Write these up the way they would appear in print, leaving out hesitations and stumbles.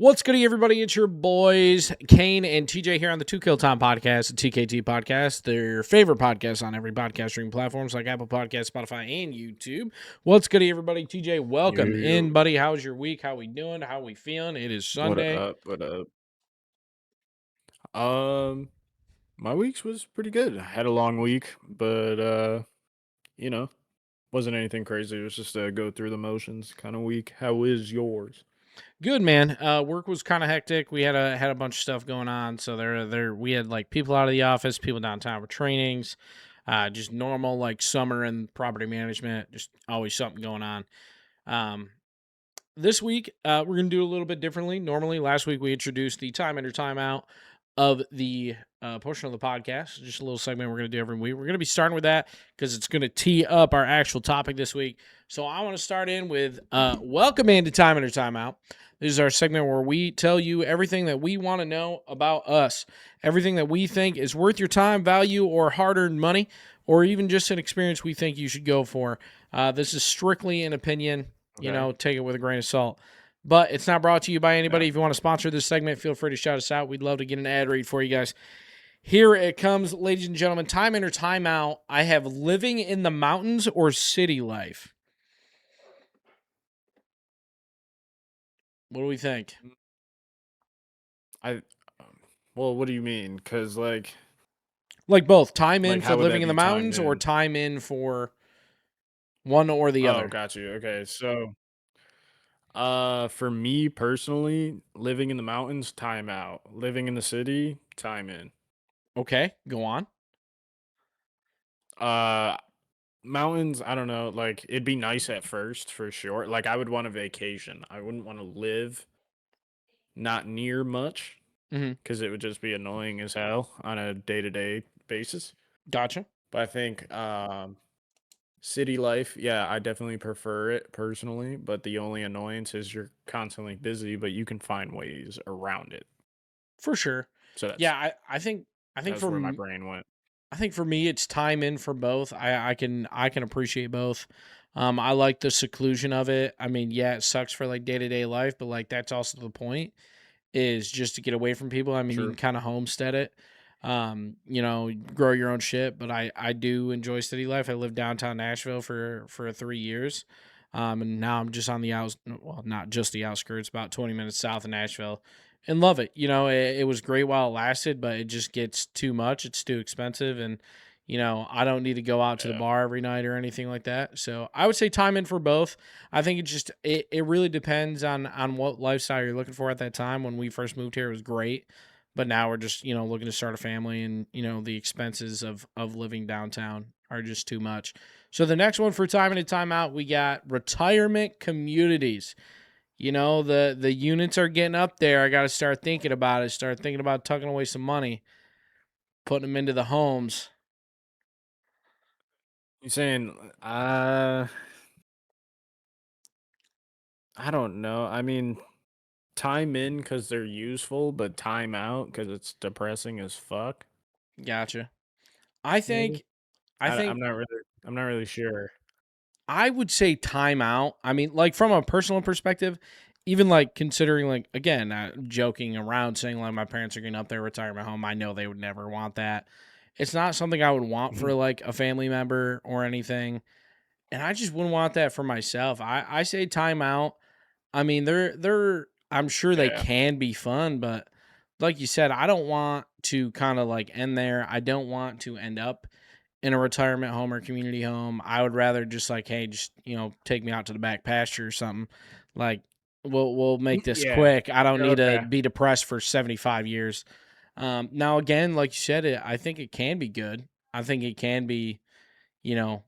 What's good, everybody? It's your boys, Kane and TJ here on the Two Kill Time Podcast, the TKT Podcast, their favorite podcast on every podcast streaming platforms like Apple Podcasts, Spotify, and YouTube. What's good, everybody? TJ, welcome in, buddy. How's your week? How we doing? How we feeling? It is Sunday. What up? What up? My weeks was pretty good. I had a long week, but you know, wasn't anything crazy. It was just a go through the motions kind of week. How is yours? Good, man. Work was kind of hectic. We had a bunch of stuff going on, so we had like people out of the office, people downtown for trainings, just normal like summer and property management. Just always something going on. Um, this week, we're going to do a little bit differently. Normally, last week we introduced the time enter timeout of the portion of the podcast. Just a little segment we're going to do every week. We're going to be starting with that because it's going to tee up our actual topic this week. So I want to start in with welcome into time enter timeout. This is our segment where we tell you everything that we want to know about us, everything that we think is worth your time, value, or hard-earned money, or even just an experience we think you should go for. This is strictly an opinion. You know, take it with a grain of salt. But it's not brought to you by anybody. Yeah. If you want to sponsor this segment, feel free to shout us out. We'd love to get an ad read for you guys. Here it comes, ladies and gentlemen. Time enter timeout. I have living in the mountains or city life. What do we think? Well, what do you mean? Because like both time in like, for living in the mountains or time in for one or the other. Got you. Okay, so for me personally, living in the mountains, time out. Living in the city, time in. Okay, go on. Mountains, I don't know, like it'd be nice at first for sure. Like I would want a vacation. I wouldn't want to live not near much because it would just be annoying as hell on a day-to-day basis. Gotcha. But I think city life, yeah, I definitely prefer it personally, but the only annoyance is you're constantly busy, but you can find ways around it. For sure. So that's Yeah, I think that's where my brain went. I think for me, it's time in for both. I can appreciate both. I like the seclusion of it. I mean, yeah, it sucks for like day to day life, but like that's also the point is just to get away from people. I mean, you can True. kind of homestead it, grow your own shit. But I do enjoy city life. I lived downtown Nashville for 3 years, and now I'm just on the not just the outskirts, about 20 minutes south of Nashville, and love it. You know, it was great while it lasted, but it just gets too much. It's too expensive, and I don't need to go out to the bar every night or anything like that. So I would say time in for both. I think it really depends on what lifestyle you're looking for at that time. When we first moved here, it was great, but now we're just looking to start a family, and the expenses of living downtown are just too much. So the next one for time in and time out, we got retirement communities. The units are getting up there. I got to start thinking about it. Start thinking about tucking away some money, putting them into the homes. You saying I don't know. I mean, time in because they're useful, but time out because it's depressing as fuck. Gotcha. I Maybe think I think I'm not really sure. I would say timeout. I mean, like from a personal perspective, even like considering like again, joking around saying like my parents are getting up their retirement home. I know they would never want that. It's not something I would want for like a family member or anything, and I just wouldn't want that for myself. I say timeout. I mean, they're I'm sure they Yeah. can be fun, but like you said, I don't want to kind of like end there. I don't want to end up in a retirement home or community home. I would rather just like, hey, just take me out to the back pasture or something. Like, we'll make this Yeah. quick. I don't need to Okay. be depressed for 75 years. Now again, like you said, I think it can be good. I think it can be, you know,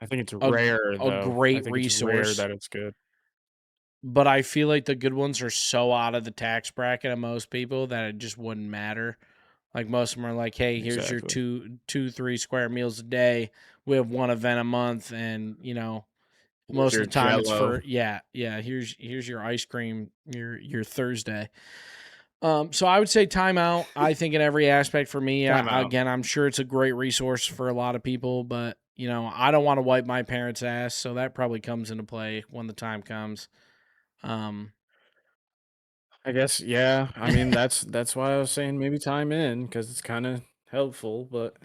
I think it's a rare a though. I great think it's rare resource. that it's good. But I feel like the good ones are so out of the tax bracket of most people that it just wouldn't matter. Like most of them are like, hey, here's your Exactly. two, 3 square meals a day. We have one event a month, and Here's most of your the time it's Jello. for here's your ice cream, your Thursday. So I would say timeout. I think in every aspect for me. Time out. Again, I'm sure it's a great resource for a lot of people, but I don't want to wipe my parents' ass, so that probably comes into play when the time comes. Um, I guess, yeah. I mean, that's why I was saying maybe time in because it's kind of helpful, but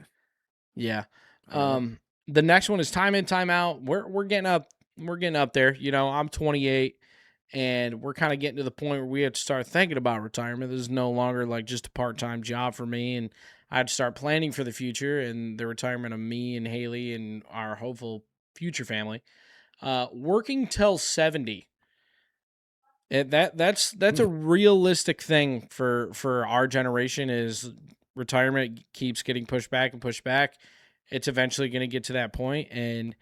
Yeah. I don't know. The next one is time in, time out. We're getting up there. You know, I'm 28 and we're kind of getting to the point where we have to start thinking about retirement. This is no longer like just a part-time job for me, and I had to start planning for the future and the retirement of me and Haley and our hopeful future family. Working till 70. That's a realistic thing for our generation. Is retirement keeps getting pushed back and pushed back. It's eventually going to get to that point, and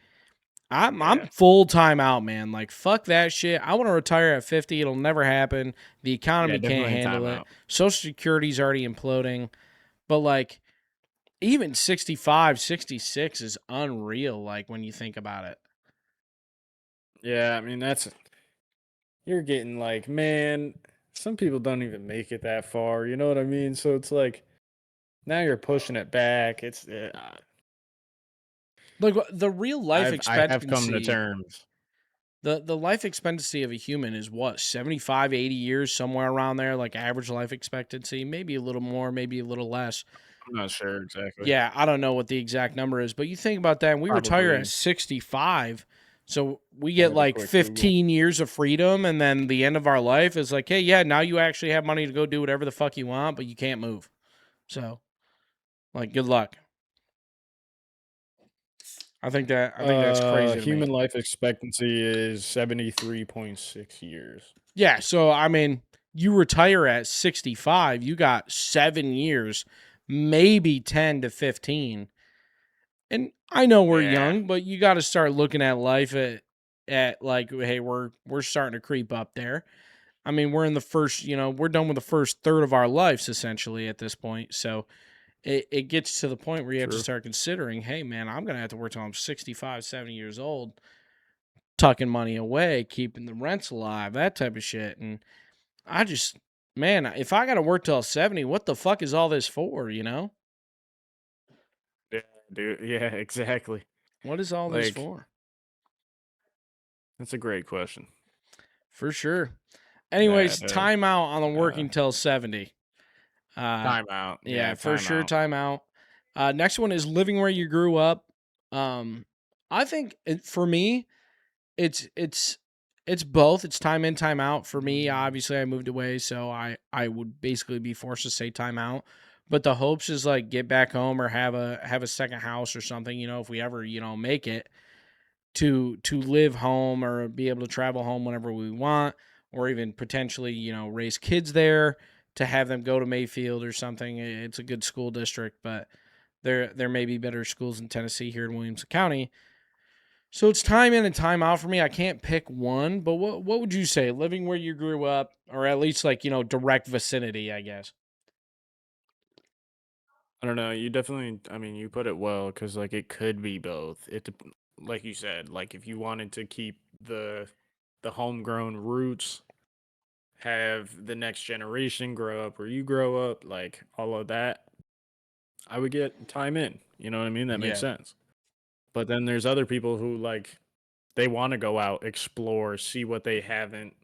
I'm Yeah. full time out, man. Like fuck that shit. I want to retire at 50. It'll never happen. The Yeah, economy can't definitely handle time it. out. Social Security's already imploding, but like even 65, 66 is unreal. Like when you think about it. Yeah, I mean that's you're getting like, man, some people don't even make it that far, you know what I mean? So it's like now you're pushing it back. It's Like the real life I have come to expectancy. terms. The life expectancy of a human is what, 75, 80 years, somewhere around there, like average life expectancy, maybe a little more, maybe a little less. I'm not sure exactly. Yeah, I don't know what the exact number is, but you think about that, and we retire at Probably. 65. So we Let get me have a like quick Google. 15 years of freedom, and then the end of our life is like, hey, yeah, now you actually have money to go do whatever the fuck you want, but you can't move. So, like, good luck. I think that's crazy to me. Human life expectancy is 73.6 years. Yeah, so I mean, you retire at 65, you got 7 years, maybe 10 to 15. And I know we're Yeah, young, but you got to start looking at life at like, hey, we're starting to creep up there. I mean, we're in the first, we're done with the first third of our lives essentially at this point. So it gets to the point where you have to true. start considering, hey man, I'm going to have to work till I'm 65, 70 years old, tucking money away, keeping the rents alive, that type of shit. And I just, man, if I got to work till 70, what the fuck is all this for, you know? Yeah, dude. Yeah, exactly. What is all this Like, for? that's a great question. For sure. That Anyways, timeout on the uh, working till 70. Uh timeout. yeah, Yeah, for sure timeout. timeout. Next one is living where you grew up. Um I think for me, it's it's both. It's time in, time out. For me, obviously I moved away, so I would basically be forced to say time out. But the hopes is like get back home or have a second house or something, if we ever, make it to live home or be able to travel home whenever we want, or even potentially, raise kids there to have them go to Mayfield or something. It's a good school district, but there may be better schools in Tennessee here in Williamson County. So it's time in and time out for me. I can't pick one, but what would you say? Living where you grew up, or at least like, direct vicinity, I guess. I don't know. You definitely. I mean, you put it well because like it could be both. Like you said, like if you wanted to keep the homegrown roots, have the next generation grow up where you grow up, like all of that, I would get time in. You know what I mean? That makes Yeah. sense. But then there's other people who like they want to go out, explore, see what they haven't,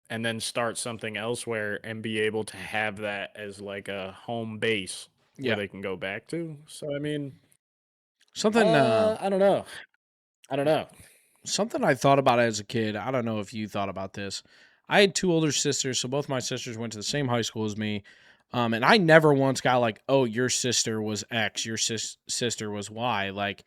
and then start something elsewhere and be able to have that as like a home base where Yeah. they can go back to. So I mean, Something I don't know. I don't know. Something I thought about as a kid. I don't know if you thought about this. I had two older sisters, so both my sisters went to the same high school as me. And I never once got like, oh, your sister was X, your sister was Y. Like,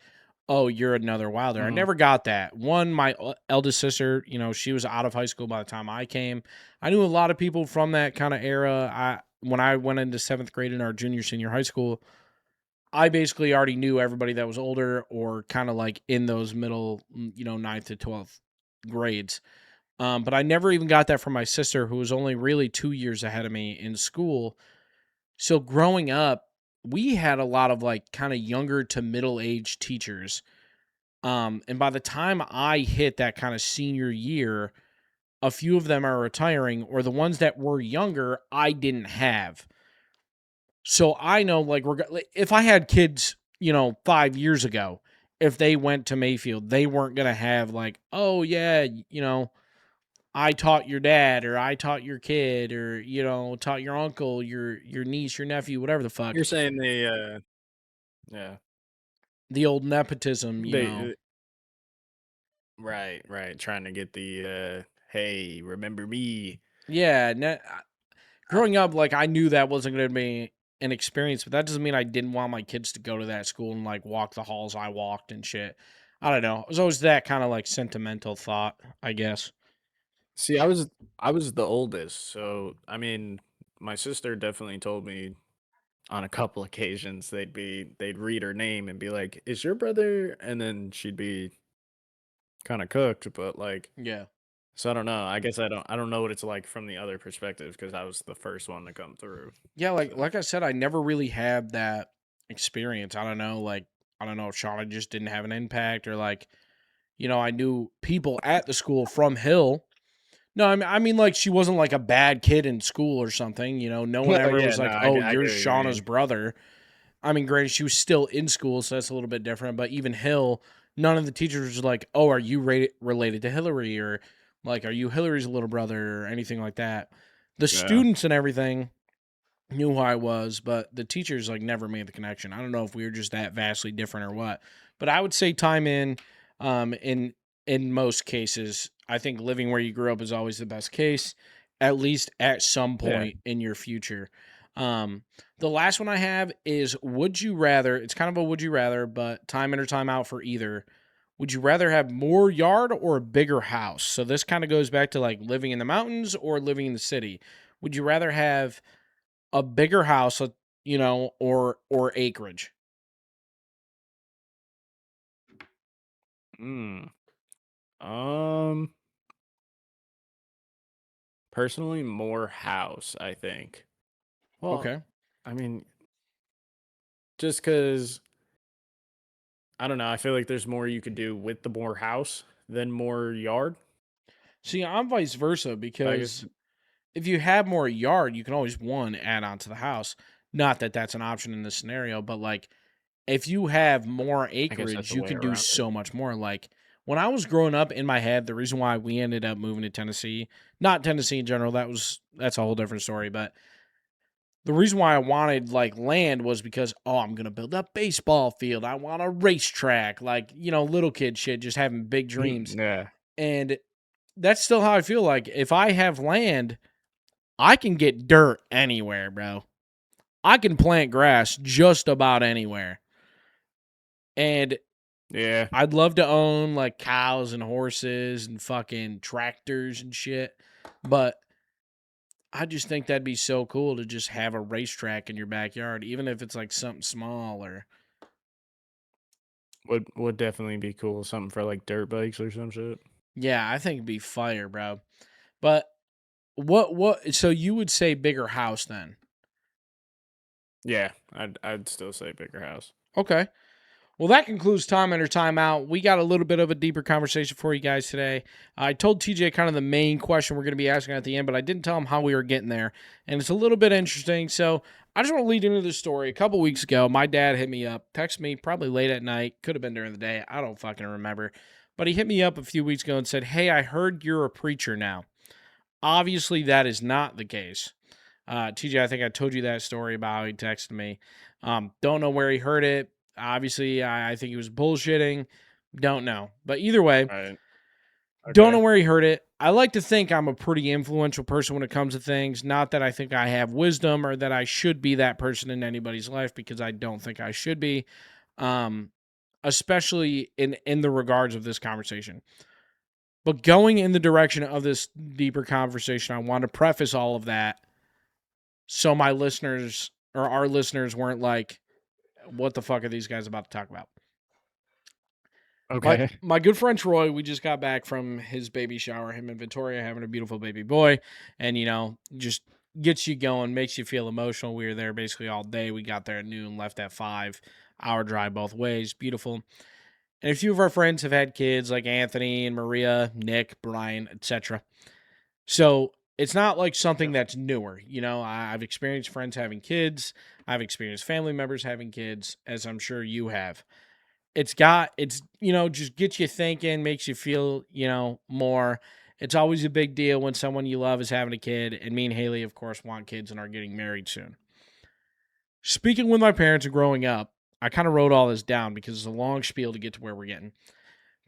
oh, you're another Wilder. I Mhm. never got that. One, my eldest sister, she was out of high school by the time I came. I knew a lot of people from that kind of era. When I went into seventh grade in our junior senior high school, I basically already knew everybody that was older or kind of like in those middle, ninth to 12th grades. But I never even got that from my sister, who was only really 2 years ahead of me in school. So growing up, we had a lot of like kind of younger to middle age teachers. And by the time I hit that kind of senior year, a few of them are retiring, or the ones that were younger, I didn't have. So I know, like, if I had kids, 5 years ago, if they went to Mayfield, they weren't gonna have like, oh yeah, I taught your dad or I taught your kid or taught your uncle, your niece, your nephew, whatever the fuck. You're saying they, yeah, The old nepotism. they right, right, trying to get the, "Hey, remember me?" Yeah, I growing up, like, I knew that wasn't going to be an experience, but that doesn't mean I didn't want my kids to go to that school and like walk the halls I walked and shit. I don't know. It was always that kind of like sentimental thought, I guess. see, I was the oldest, so, I mean, my sister definitely told me on a couple occasions they'd read her name and be like, "Is your brother?" And then she'd be kinda cooked, but, like, Yeah. so I don't know. I guess I don't know what it's like from the other perspective because I was the first one to come through. Yeah, like So like I said, I never really had that experience. I don't know, like I don't know if Shauna just didn't have an impact or like, I knew people at the school from Hill. No, I mean like she wasn't like a bad kid in school or something. No one ever yeah, was no, like, "Oh, I you're get what you Shauna's mean. brother." I mean, granted, she was still in school, so that's a little bit different. But even Hill, none of the teachers was like, "Oh, are you related to Hillary?" or like, "Are you Hillary's little brother?" or anything like that. The Yeah. students and everything knew who I was, but the teachers like never made the connection. I don't know if we were just that vastly different or what. But I would say time in most cases, I think living where you grew up is always the best case, at least at some Yeah. point in your future. Um, the last one I have is would you rather, it's kind of a would you rather, but time in or time out for either. Would you rather have more yard or a bigger house? So this kind of goes back to like living in the mountains or living in the city. Would you rather have a bigger house, or acreage? Mm. Um, Personally, more house, I think. Well, Okay. I mean, just because I don't know, I feel like there's more you could do with the more house than more yard. See, I'm vice versa Like, it's because if you have more yard, you can always one add on to the house. Not that that's an option in this scenario, but like if you have more I guess that's acreage, a you way can do around it. so much more. Like when I was growing up in my head, the reason why we ended up moving to Tennessee, not Tennessee in general, that's a whole different story, but the reason why I wanted like land was because I'm gonna build a baseball field. I want a racetrack, like little kid shit, just having big dreams. Yeah. And that's still how I feel like if I have land, I can get dirt anywhere, bro. I can plant grass just about anywhere. And Yeah. I'd love to own like cows and horses and fucking tractors and shit. But I just think that'd be so cool to just have a racetrack in your backyard, even if it's like something small or Would definitely be cool. Something for like dirt bikes or some shit. yeah, I think it'd be fire, bro. But what so you would say bigger house then? Yeah, I'd still say bigger house. Okay. Well, that concludes time in or time out. We got a little bit of a deeper conversation for you guys today. I told TJ kind of the main question we're going to be asking at the end, but I didn't tell him how we were getting there. And it's a little bit interesting. So I just want to lead into this story. A couple weeks ago, my dad hit me up, texted me probably late at night, could have been during the day. I don't fucking remember. But he hit me up a few weeks ago and said, "Hey, I heard you're a preacher now." Obviously, that is not the case. TJ, I think I told you that story about how he texted me. Don't know where he heard it. Obviously, I think he was bullshitting. Don't know. But either way, Right. don't know Okay. where he heard it. I like to think I'm a pretty influential person when it comes to things. Not that I think I have wisdom or that I should be that person in anybody's life because I don't think I should be. Um, Especially in the regards of this conversation. But going in the direction of this deeper conversation, I want to preface all of that so my listeners or our listeners weren't like, what the fuck are these guys about to talk about? My Okay. my good friend Troy, we just got back from his baby shower. Him and Victoria having a beautiful baby boy, and just gets you going, makes you feel emotional. We were there basically all day. We got there at noon, left at 5 hour drive both ways. Beautiful. And a few of our friends have had kids like Anthony and Maria, Nick, Brian, etc. So it's not like something Yep. that's newer. I've experienced friends having kids. I've experienced family members having kids, as I'm sure you have. It's just gets you thinking, makes you feel, more. It's always a big deal when someone you love is having a kid, and me and Haley, of course, want kids and are getting married soon. Speaking with my parents and growing up, I kind of wrote all this down because it's a long spiel to get to where we're getting.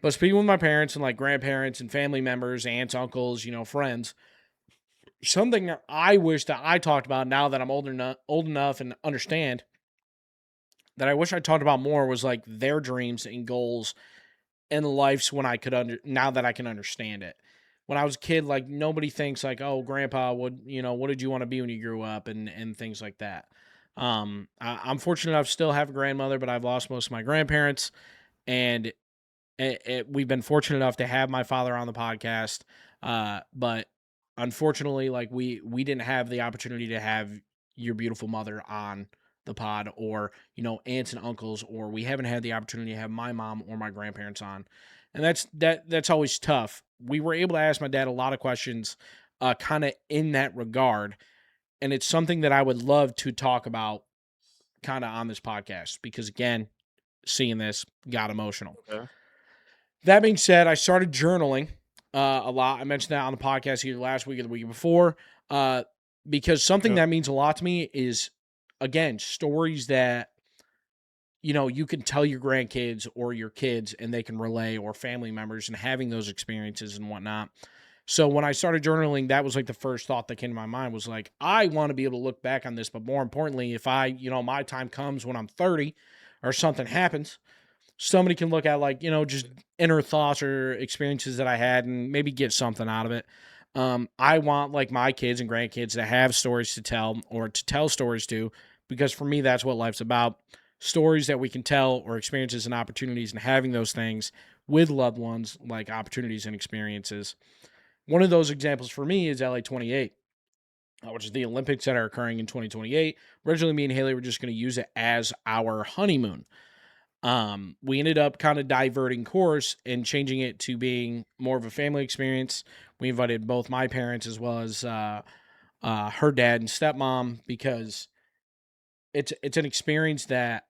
But speaking with my parents and like grandparents and family members, aunts, uncles, friends, something that I wish that I talked about now that I'm old enough and understand that I wish I talked about more was like their dreams and goals and lives when I could now that I can understand it. When I was a kid, like nobody thinks like, oh, grandpa, what did you want to be when you grew up and things like that. I'm fortunate enough to still have a grandmother, but I've lost most of my grandparents, and we've been fortunate enough to have my father on the podcast, but unfortunately, like we didn't have the opportunity to have your beautiful mother on the pod, or aunts and uncles, or we haven't had the opportunity to have my mom or my grandparents on, and that's always tough. We were able to ask my dad a lot of questions, kind of in that regard, and it's something that I would love to talk about kind of on this podcast because again, seeing this got emotional. Okay. That being said, I started journaling a lot. I mentioned that on the podcast either last week or the week before, uh, because something Yep. that means a lot to me is, again, stories that you can tell your grandkids or your kids and they can relay, or family members, and having those experiences and whatnot. So when I started journaling, that was like the first thought that came to my mind was like, I want to be able to look back on this, but more importantly, if my time comes when I'm 30 or something happens, somebody can look at like just inner thoughts or experiences that I had and maybe get something out of it. I want like my kids and grandkids to have stories to tell, or to tell stories to, because for me that's what life's about: stories that we can tell, or experiences and opportunities, and having those things with loved ones, like opportunities and experiences. One of those examples for me is LA 28, which is the Olympics that are occurring in 2028. Originally, me and Haley were just going to use it as our honeymoon. We ended up kind of diverting course and changing it to being more of a family experience. We invited both my parents as well as her dad and stepmom, because it's an experience that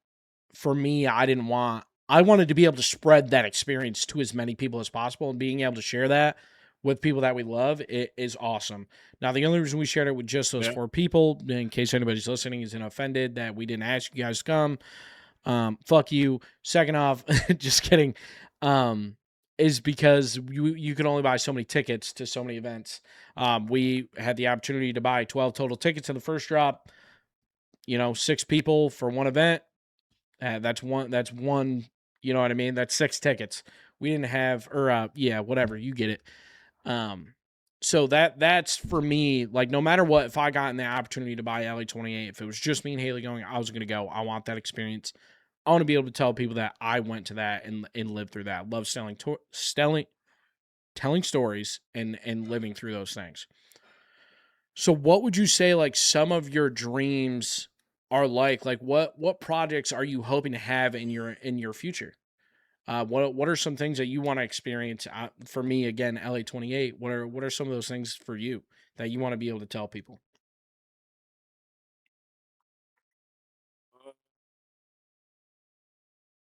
for me I wanted to be able to spread that experience to as many people as possible, and being able to share that with people that we love, it is awesome. Now, the only reason we shared it with just those Yeah. four people, in case anybody's listening isn't offended that we didn't ask you guys to come, fuck you. Second off, just kidding. Is because you can only buy so many tickets to so many events. We had the opportunity to buy 12 total tickets in the first drop. 6 people for one event. That's one. That's one. You know what I mean? That's 6 tickets. We didn't have, or yeah, whatever. You get it. Um, so that's for me. Like, no matter what, if I got the opportunity to buy LA 28, if it was just me and Haley going, I was gonna go. I want that experience. I want to be able to tell people that I went to that and lived through that. Love telling stories and living through those things. So what would you say like some of your dreams are like? Like what projects are you hoping to have in your future? What are some things that you want to experience? For me, again, LA 28. What are some of those things for you that you want to be able to tell people?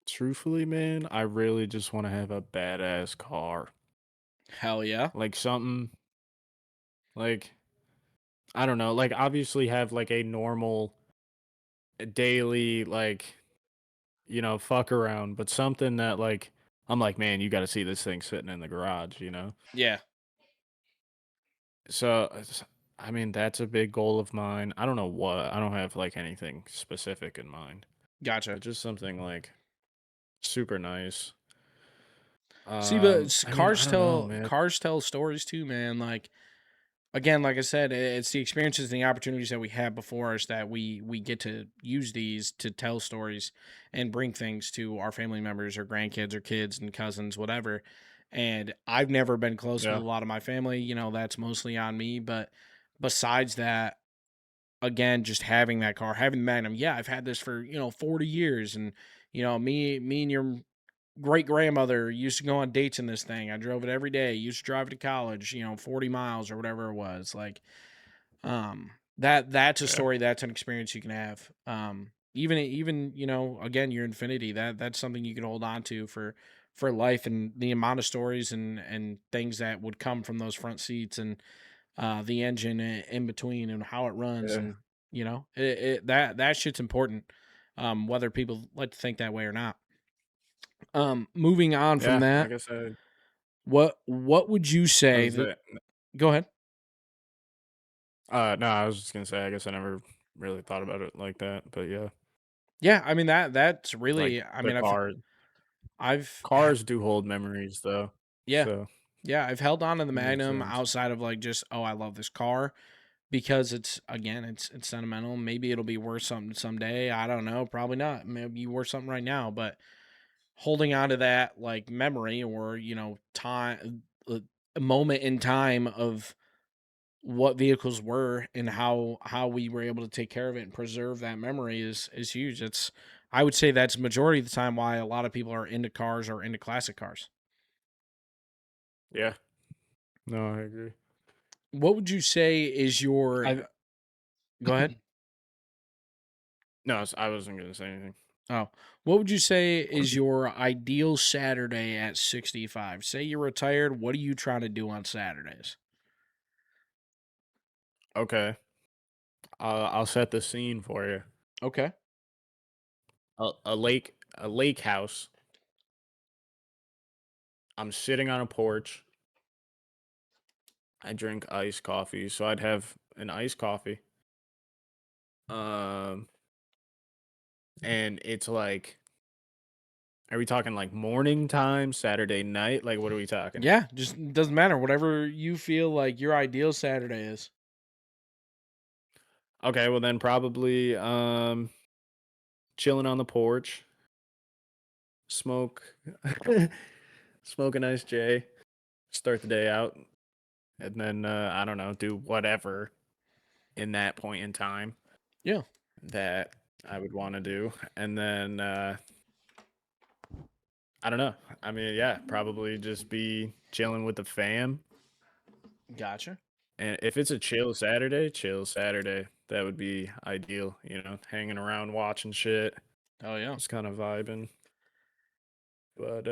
Truthfully, man, I really just want to have a badass car. Hell yeah. Like something like I don't know, like obviously have like a normal daily like, fuck around, but something that like I'm like, man, you got to see this thing sitting in the garage. Yeah. So I mean, that's a big goal of mine. I don't know what. I don't have like anything specific in mind, Gotcha. but just something like super nice. See, but I mean, I don't know, man. cars tell stories too, man. Like, again, like I said, it's the experiences and the opportunities that we have before us that we get to use these to tell stories and bring things to our family members or grandkids or kids and cousins, whatever. And I've never been close with a Yeah. lot of my family. That's mostly on me. But besides that, again, just having that car, having Magnum, yeah, I've had this for 40 years, and me and your great grandmother used to go on dates in this thing. I drove it every day. Used to drive it to college, 40 miles or whatever it was. Like, that's a Yeah. story, that's an experience you can have. Even again, your infinity, that's something you can hold on to for life, and the amount of stories and things that would come from those front seats, and the engine in between, and how it runs, Yeah. and that shit's important, whether people like to think that way or not. Moving on from Yeah, that, like I said, what would you I say was that? the Go ahead. no, I was just gonna say, I guess I never really thought about it like that, but yeah, Yeah, I mean that's like really, I the mean, I've cars do hold memories though, yeah, so yeah, I've held on to the it makes Magnum sense. outside of like just, oh, I love this car, because it's, again, it's sentimental. Maybe it'll be worth something someday. I don't know. Probably not. Maybe worth something right now, but holding on to that like memory, or time, a moment in time of what vehicles were, and how we were able to take care of it and preserve that memory is huge. It's, I would say that's majority of the time why a lot of people are into cars or into classic cars. Yeah, no, I agree. What would you say is your I go ahead. no, I wasn't gonna say anything. Oh, what would you say is your ideal Saturday at 65? Say you're retired, what are you trying to do on Saturdays? Okay, I'll set the scene for you. Okay. A lake house. I'm sitting on a porch. I drink iced coffee, so I'd have an iced coffee. Um, and it's like, are we talking like morning time, Saturday night? Like, what are we talking? Yeah, just doesn't matter. Whatever you feel like your ideal Saturday is. Okay, well then probably chilling on the porch, smoke, smoke a nice J, start the day out, and then I don't know, do whatever in that point in time Yeah, that I would want to do, and then I don't know. I mean, yeah, probably just be chilling with the fam. gotcha. And if it's a chill Saturday, that would be ideal. You know, hanging around, watching shit, Oh yeah, just kind of vibing. But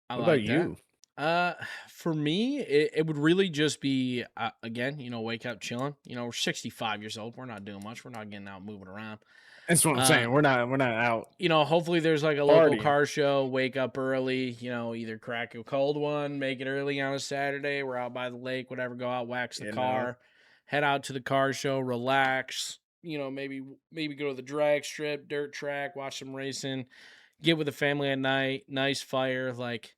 I what about like that. you? Uh, for me, it would really just be, again, wake up chilling. We're 65 years old. We're not doing much. We're not getting out moving around. That's what I'm Uh, saying. We're not out Hopefully there's like a local partying. car show, wake up early, either crack a cold one, make it early on a Saturday. We're out by the lake, whatever, go out, wax the You know, car, head out to the car show, relax, maybe go to the drag strip, dirt track, watch some racing, get with the family at night, nice fire, like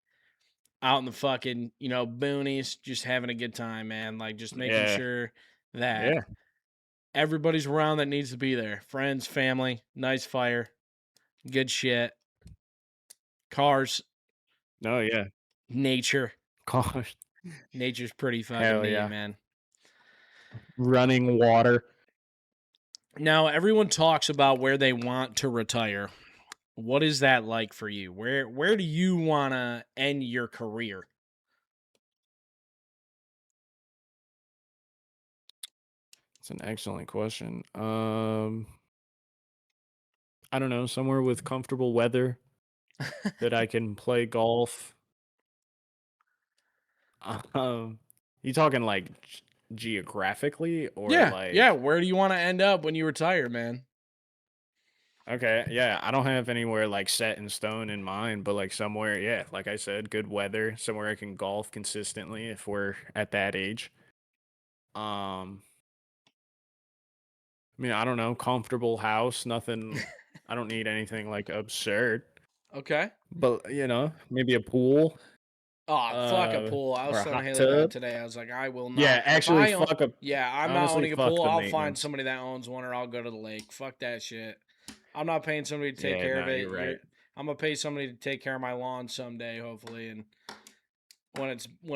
out in the fucking, boonies, just having a good time, man. Like just making yeah, sure that yeah. everybody's around that needs to be there. Friends, family, nice fire, good shit. Cars, No, yeah. nature. Gosh, Nature's pretty fucking hell neat, yeah. man. Running water. Now, everyone talks about where they want to retire. What is that like for you? Where do you want to end your career? It's an excellent question. I don't know, somewhere with comfortable weather that I can play golf. Um, you talking like geographically or Yeah, yeah. like Where do you want to end up when you retire, man? okay, yeah, I don't have anywhere like set in stone in mind, but like somewhere, yeah, like I said, good weather, somewhere I can golf consistently if we're at that age. Um, I mean, I don't know, comfortable house, nothing I don't need anything like absurd, Okay. but maybe a pool, Oh, fuck a pool. I or was a telling hot Haley that tub. today. I was like, I will Yeah, not. If actually I own, fuck a yeah, I'm not honestly owning a fuck pool. the I'll find maintenance. somebody that owns one, or I'll go to the lake. Fuck that shit. I'm not paying somebody to take Yeah, care of no, it. you're right. I'm gonna pay somebody to take care of my lawn someday, hopefully, and when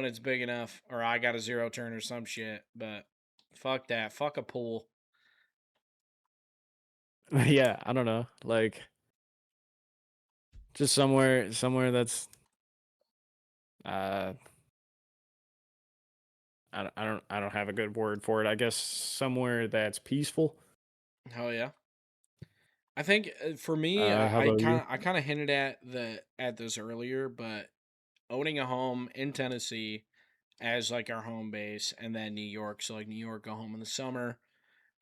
it's big enough, or I got a zero turn or some shit. But fuck that. Fuck a pool. Yeah, I don't know, like just somewhere that's uh I don't have a good word for it. I guess somewhere that's peaceful. Hell yeah. I think for me, How I about kind you? of I kind of hinted at this earlier, but owning a home in Tennessee as like our home base, and then New York. So like New York, go home in the summer,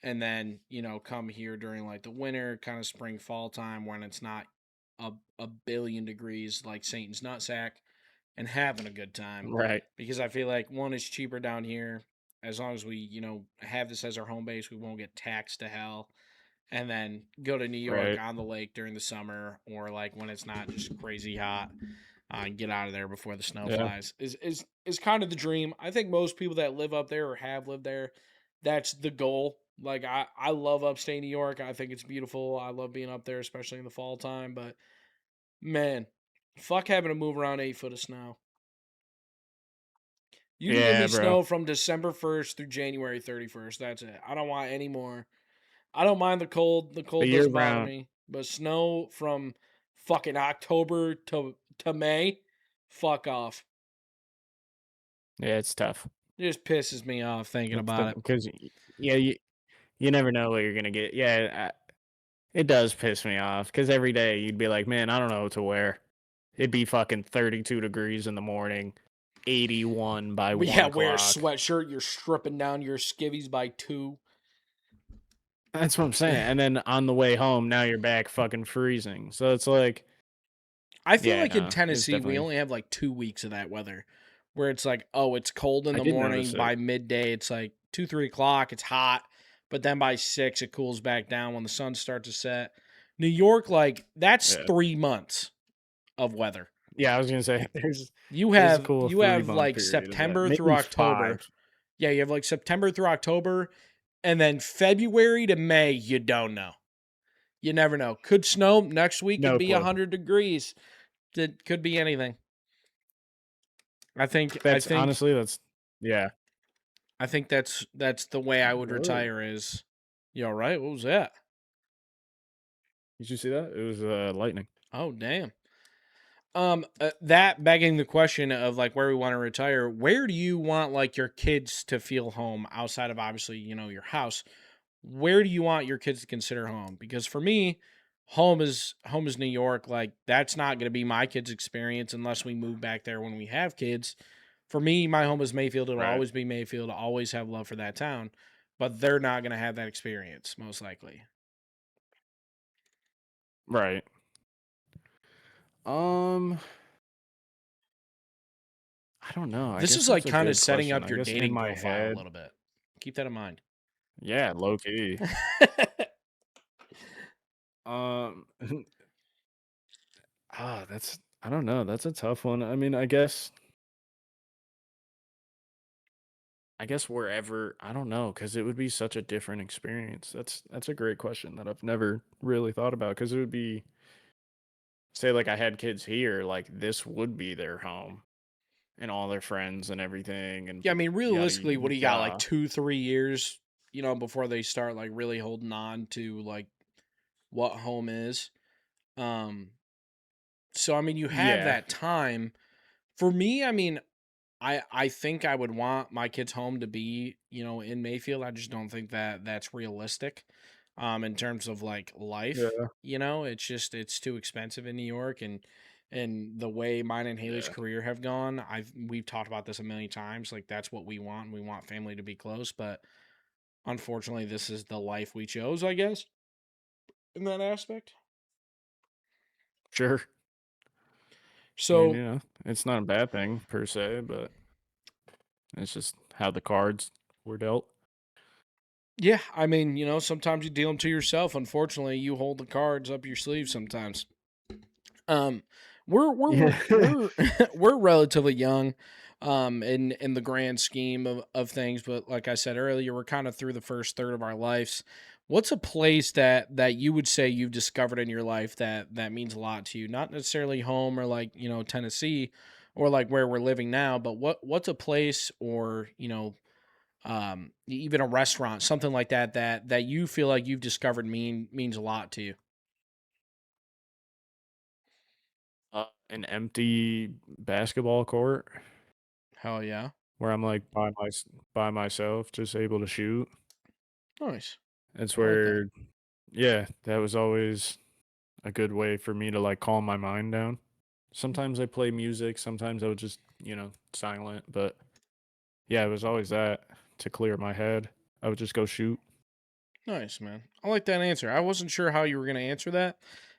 and then come here during like the winter, kind of spring fall time when it's not a billion degrees like Satan's nutsack, and having a good time. Right, Because I feel like one is cheaper down here. As long as we have this as our home base, we won't get taxed to hell. And then go to New York right. on the lake during the summer, or like when it's not just crazy hot, and get out of there before the snow Yeah, flies is kind of the dream. I think most people that live up there or have lived there, that's the goal. Like I love upstate New York. I think it's beautiful. I love being up there, especially in the fall time. But man, fuck having to move around 8 foot of snow. You can give yeah, me bro. snow from December 1st through January 31st. That's it. I don't want any more. I don't mind the cold. The A cold year doesn't bother round. me. But snow from fucking October to May, fuck off. Yeah, it's tough. It just pisses me off thinking It's tough about it. because yeah, you never know what you're gonna get. Yeah, it does piss me off because every day you'd be like, man, I don't know what to wear. It'd be fucking 32 degrees in the morning, 81 by But one yeah, wear a o'clock. sweatshirt. You're stripping down your skivvies by two. That's what I'm saying. And then on the way home, now you're back fucking freezing. So it's like, I feel yeah, like in no, it's Tennessee, we definitely. only have like 2 weeks of that weather where it's like, oh, it's cold in I the did notice morning. it. By midday, it's like 2, 3 o'clock. It's hot. But then by 6, it cools back down when the sun starts to set. New York, like, that's Yeah, 3 months of weather. yeah. I was gonna say You there's a have cool you three have month like period of that, September through maybe October. 5. Yeah, you have like September through October, and then February to May, you don't know. You never know. Could snow next week. Could No be clue. 100 degrees. It could be anything. I think. I That's think. honestly that's yeah. I think that's the way I would Whoa. retire. Is you all right? What was that? Did you see that? It was lightning. Oh damn. That begging the question of like where we want to retire. Where do you want like your kids to feel home outside of obviously your house? Where do you want your kids to consider home? Because for me, home is New York. Like that's not going to be my kids' experience unless we move back there when we have kids. For me, my home is Mayfield. It'll Right. always be Mayfield. I'll always have love for that town, but they're not going to have that experience most likely. Right. Um, I don't know. I This guess is like that's a kind of good setting question. up I your guess in dating my profile a head, little bit. Keep that in mind. yeah, low key. Um, that's I don't know. That's a tough one. I mean, I guess wherever, I don't know, because it would be such a different experience. That's a great question that I've never really thought about. Because it would be, say, like I had kids here, like this would be their home and all their friends and everything and Yeah, I mean, yada realistically, what do you got? Like yada. 2, 3 years, before they start like really holding on to like what home is. Um, so I mean, you have Yeah, that time. For me, I mean, I think I would want my kids' home to be, in Mayfield. I just don't think that that's realistic, in terms of like life. yeah, It's too expensive in New York, and the way mine and Haley's yeah. career have gone. We've talked about this a million times. Like that's what we want. We want family to be close, but unfortunately, this is the life we chose. I guess in that aspect. Sure. I mean, So it's not a bad thing per se, but it's just how the cards were dealt. yeah, I mean, sometimes you deal them to yourself. Unfortunately, you hold the cards up your sleeve sometimes. Um, we're Yeah. we're we're relatively young, in the grand scheme of things. But like I said earlier, we're kind of through the first third of our lives. What's a place that you would say you've discovered in your life that means a lot to you? Not necessarily home or like Tennessee, or like where we're living now, but what's a place or even a restaurant, something like that you feel like you've discovered means a lot to you. An empty basketball court Hell yeah, where I'm like by myself, just able to shoot. nice. It's I like that. where Yeah, that was always a good way for me to like calm my mind down. Sometimes I play music, sometimes I would just, silent, but yeah, it was always that to clear my head. I would just go shoot. Nice, man. I like that answer. I wasn't sure how you were going to answer that,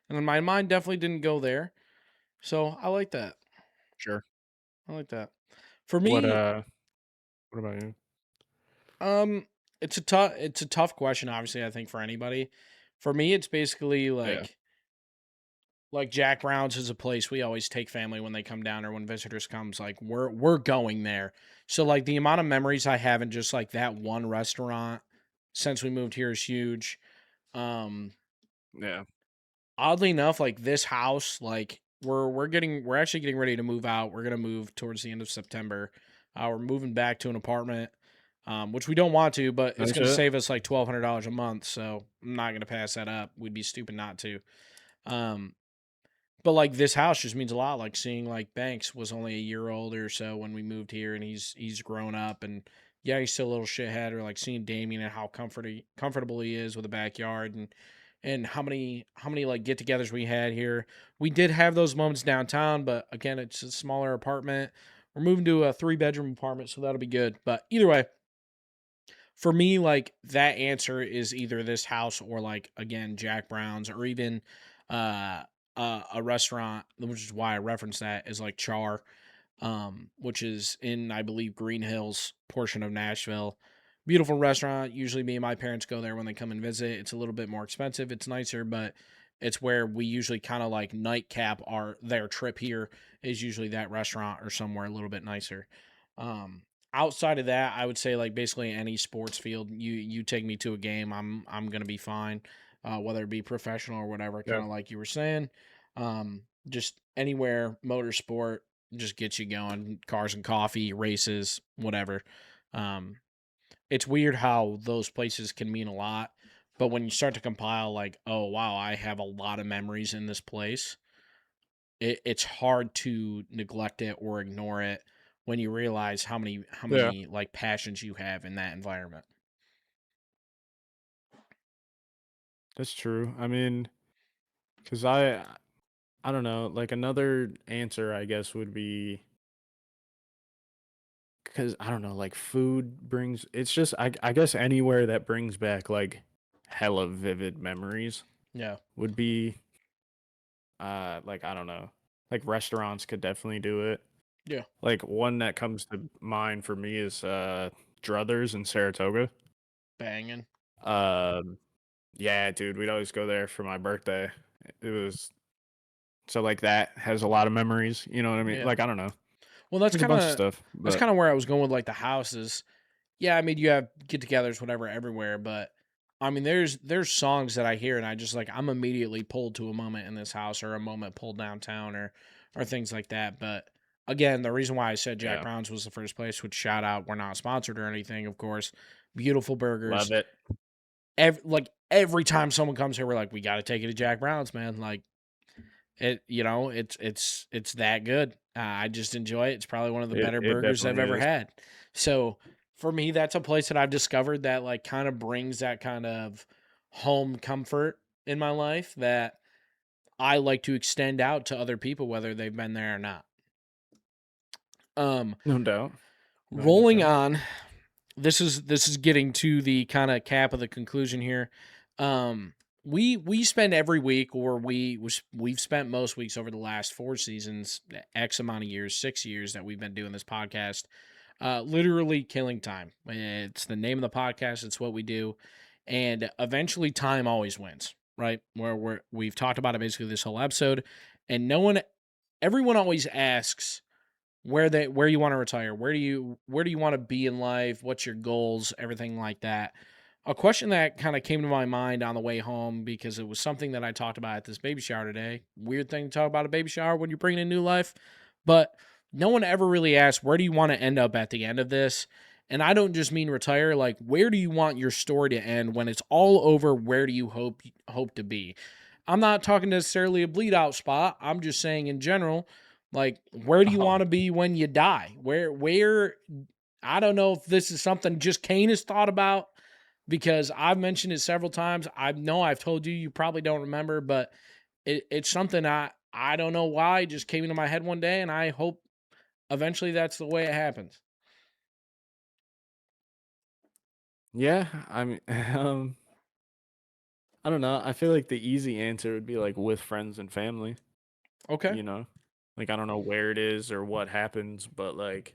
and my mind definitely didn't go there. So I like that. Sure. I like that. For What me, what about you? um, it's a tough question. Obviously, I think for anybody. For me, it's basically Yeah. like Jack Brown's is a place we always take family when they come down or when visitors comes. Like we're going there. So like the amount of memories I have in just like that one restaurant since we moved here is huge. Um, Yeah. Oddly enough, like this house, like we're actually getting ready to move out. We're gonna move towards the end of September. We're moving back to an apartment, which we don't want to, but it's Nice gonna shit. save us like $1,200 a month. So I'm not gonna pass that up. We'd be stupid not to. Um, but, like, this house just means a lot, like, seeing, like, Banks was only a year old or so when we moved here, and he's grown up, and, yeah, he's still a little shithead, or, like, seeing Damien and how comfortable he is with a backyard and how many, like, get-togethers we had here. We did have those moments downtown, but, again, it's a smaller apartment. We're moving to a three-bedroom apartment, so that'll be good, but either way, for me, like, that answer is either this house or, like, again, Jack Brown's or even, uh, a restaurant, which is why I reference that, is, like, Char, which is in, I believe, Green Hills portion of Nashville. Beautiful restaurant. Usually me and my parents go there when they come and visit. It's a little bit more expensive. It's nicer, but it's where we usually kind of like nightcap their trip here is usually that restaurant or somewhere a little bit nicer. Um, Outside of that, I would say like basically any sports field. You take me to a game, I'm gonna be fine. Whether it be professional or whatever, Yeah. kind of like you were saying. Just anywhere motorsport just gets you going. Cars and coffee, races, whatever. Um, it's weird how those places can mean a lot, but when you start to compile, like, oh wow, I have a lot of memories in this place. It's hard to neglect it or ignore it when you realize how Yeah. many like passions you have in that environment. That's true. I mean, cuz I don't know, like another answer I guess would be cuz I don't know, like food brings it's just I guess anywhere that brings back like hella vivid memories Yeah, would be like I don't know. Like restaurants could definitely do it. yeah, Like one that comes to mind for me is Druthers in Saratoga. banging. Um yeah, dude, we'd always go there for my birthday. It was so like that has a lot of memories, you know what I mean? Yeah. Like I don't know. Well, There's a bunch of stuff, that's but kind of where I was going with like the houses. Yeah, I mean, you have get-togethers, whatever, everywhere, but I mean, there's songs that I hear and I just like I'm immediately pulled to a moment in this house or a moment pulled downtown or things like that. But again, the reason why I said Jack yeah, Brown's was the first place, which shout out, we're not sponsored or anything, of course. Beautiful burgers. love it. Every time someone comes here, we're like, we got to take it to Jack Brown's, man. Like it's that good. I just enjoy it. It's probably one of the better It burgers I've definitely ever is. had. So for me, that's a place that I've discovered that like kind of brings that kind of home comfort in my life that I like to extend out to other people, whether they've been there or not. Um, No doubt. Without a Rolling doubt. on, this is getting to the kind of cap of the conclusion here. Um, we spend every week, or we've spent most weeks over the last 4 seasons, X amount of years, 6 years that we've been doing this podcast, literally killing time. It's the name of the podcast. It's what we do, and eventually, time always wins, right? We've talked about it basically this whole episode, and everyone always asks where you want to retire, where do you want to be in life, what's your goals, everything like that. A question that kind of came to my mind on the way home because it was something that I talked about at this baby shower today. Weird thing to talk about a baby shower when you're bringing in new life, but no one ever really asked where do you want to end up at the end of this. And I don't just mean retire, like where do you want your story to end when it's all over? Where do you hope to be? I'm not talking necessarily a bleed out spot. I'm just saying in general, like, where do you Oh, want to be when you die? Where I don't know if this is something just Kane has thought about, because I've mentioned it several times. I know I've told you, you probably don't remember, but it's something I don't know why it just came into my head one day, and I hope eventually that's the way it happens. Yeah, I mean, I don't know. I feel like the easy answer would be like with friends and family, Okay. you know? Like I don't know where it is or what happens, but like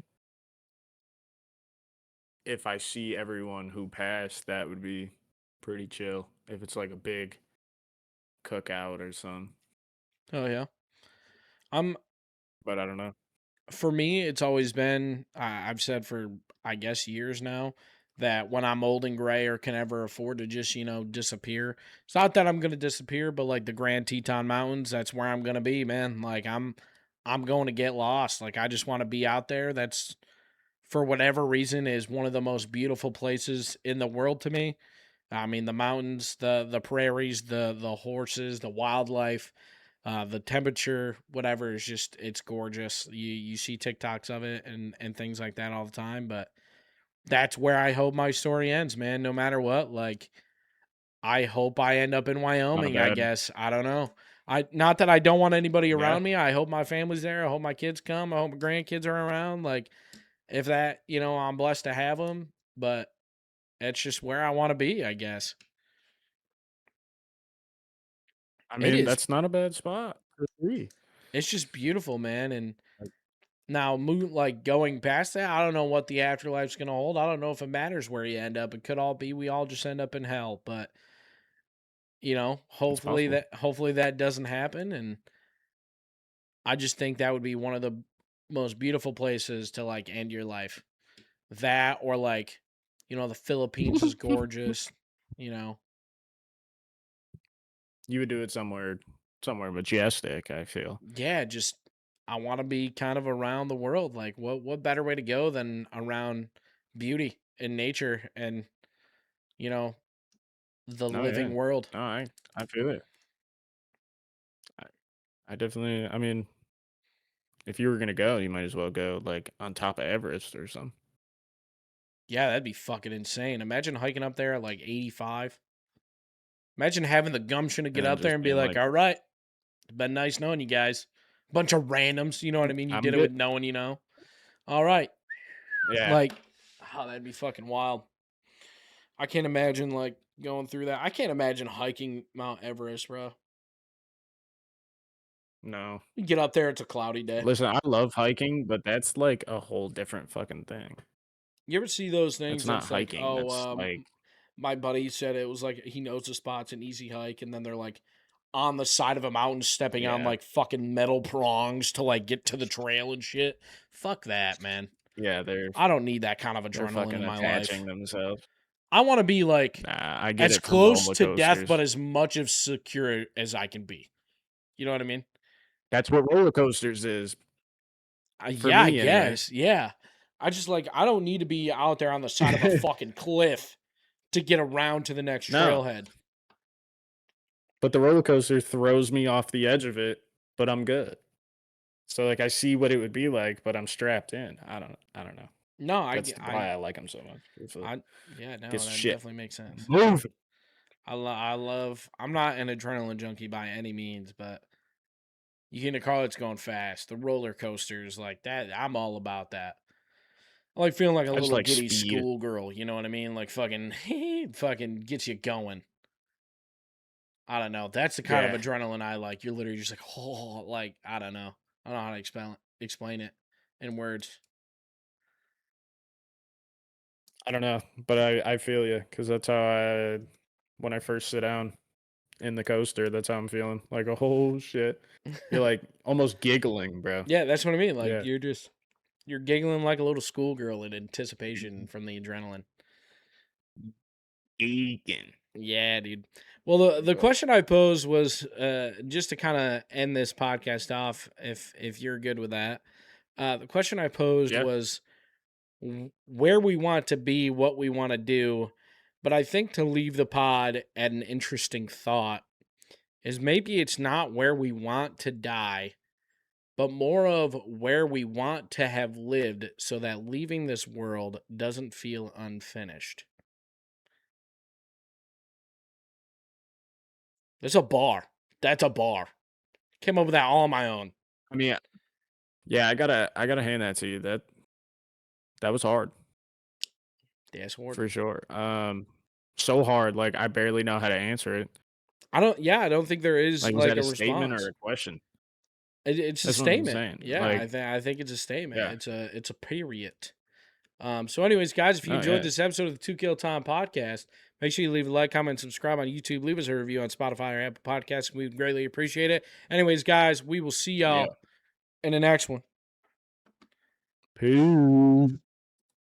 if I see everyone who passed, that would be pretty chill. If it's like a big cookout or something. Oh yeah. I'm But I don't know. For me, it's always been I've said for I guess years now that when I'm old and gray or can ever afford to just disappear. It's not that I'm gonna disappear, but like the Grand Teton Mountains, that's where I'm gonna be, man. Like I'm going to get lost. Like I just want to be out there. That's for whatever reason is one of the most beautiful places in the world to me. I mean, the mountains, the prairies, the horses, the wildlife, the temperature, whatever is just it's gorgeous. You see TikToks of it and things like that all the time, but that's where I hope my story ends, man. No matter what, like I hope I end up in Not a Wyoming. I bad. guess I don't know. I not that I don't want anybody Yeah, around me. I hope my family's there. I hope my kids come. I hope my grandkids are around. Like if that, I'm blessed to have them. But it's just where I want to be. I guess I it mean is. that's not a bad spot for three. It's just beautiful, man. And Like, now, like going past that, I don't know what the afterlife's gonna hold. I don't know if it matters where you end up. It could all be we all just end up in hell. But it's possible. hopefully that doesn't happen. And I just think that would be one of the most beautiful places to like end your life. That or like, the Philippines is gorgeous. You know, You would do it somewhere majestic, I feel. yeah, just I want to be kind of around the world. Like, what better way to go than around beauty and nature and you know the No, yeah. living world. No, I feel it. I, I definitely I mean, if you were gonna go, you might as well go like on top of Everest or something. Yeah, that'd be fucking insane. Imagine hiking up there at like 85. Imagine having the gumption to get And up there just and be being like, like, all right, it's been nice knowing you guys. Bunch of randoms, you know what I mean? You I'm did it good. with no one you know. All right. Yeah. Like, oh, that'd be fucking wild. I can't imagine like going through that. I can't imagine hiking Mount Everest, bro. No. You get up there, it's a cloudy day. Listen, I love hiking, but that's like a whole different fucking thing. You ever see those That's things not that's like, hiking. oh, That's like my buddy said it was like he knows the spot's an easy hike, and then they're like on the side of a mountain stepping on yeah. like fucking metal prongs to like get to the trail and shit. Fuck that, man. Yeah, I don't need that kind of they're adrenaline fucking in my attaching life. themselves. I want to be like Nah, I get as it for close roller to death, but coasters. as much of secure as I can be. You know what I mean? That's what roller coasters is for Yeah, I me anyways. guess. Yeah. I don't need to be out there on the side of a fucking cliff to get around to the next No, trailhead. but the roller coaster throws me off the edge of it, but I'm good. So like I see what it would be like, but I'm strapped in. I don't know. No, That's why I like them so much. It's a I, yeah, no, gets that shit. definitely makes sense. Move. I love, I'm not an adrenaline junkie by any means, but you get in a car that's going fast, the roller coasters like that, I'm all about that. I like feeling like a I just little like giddy speed. schoolgirl, you know what I mean? Like fucking, fucking gets you going. I don't know. That's the kind of Yeah. adrenaline I like. You're literally just like, oh, like, I don't know. I don't know how to explain it in words. I don't know, but I feel you because that's how I when I first sit down in the coaster, that's how I'm feeling. Like, oh shit, you're like almost giggling, bro. Yeah, that's what I mean. Like Yeah, you're giggling like a little schoolgirl in anticipation from the adrenaline. geeking. Yeah, dude. Well, the But question I posed was just to kind of end this podcast off, if you're good with that. The question I posed yeah, was where we want to be, what we want to do, but I think to leave the pod at an interesting thought is maybe it's not where we want to die, but more of where we want to have lived so that leaving this world doesn't feel unfinished. It's a bar. That's a bar. Came up with that all on my own. I mean, yeah, I gotta hand that to you. That was hard That's hard. for sure. So hard, like I barely know how to answer it. I don't think there is Like, is like that a a statement or response. a question? It's a That's what I'm statement. saying. Yeah, Like, I think it's a statement. yeah. It's a period. So anyways, guys, if you No, enjoyed yeah. this episode of the Two Kill Time podcast, make sure you leave a like, comment, and subscribe on YouTube. Leave us a review on Spotify or Apple Podcasts. We would greatly appreciate it. Anyways, guys, we will see Yeah. y'all in the next one. Peace.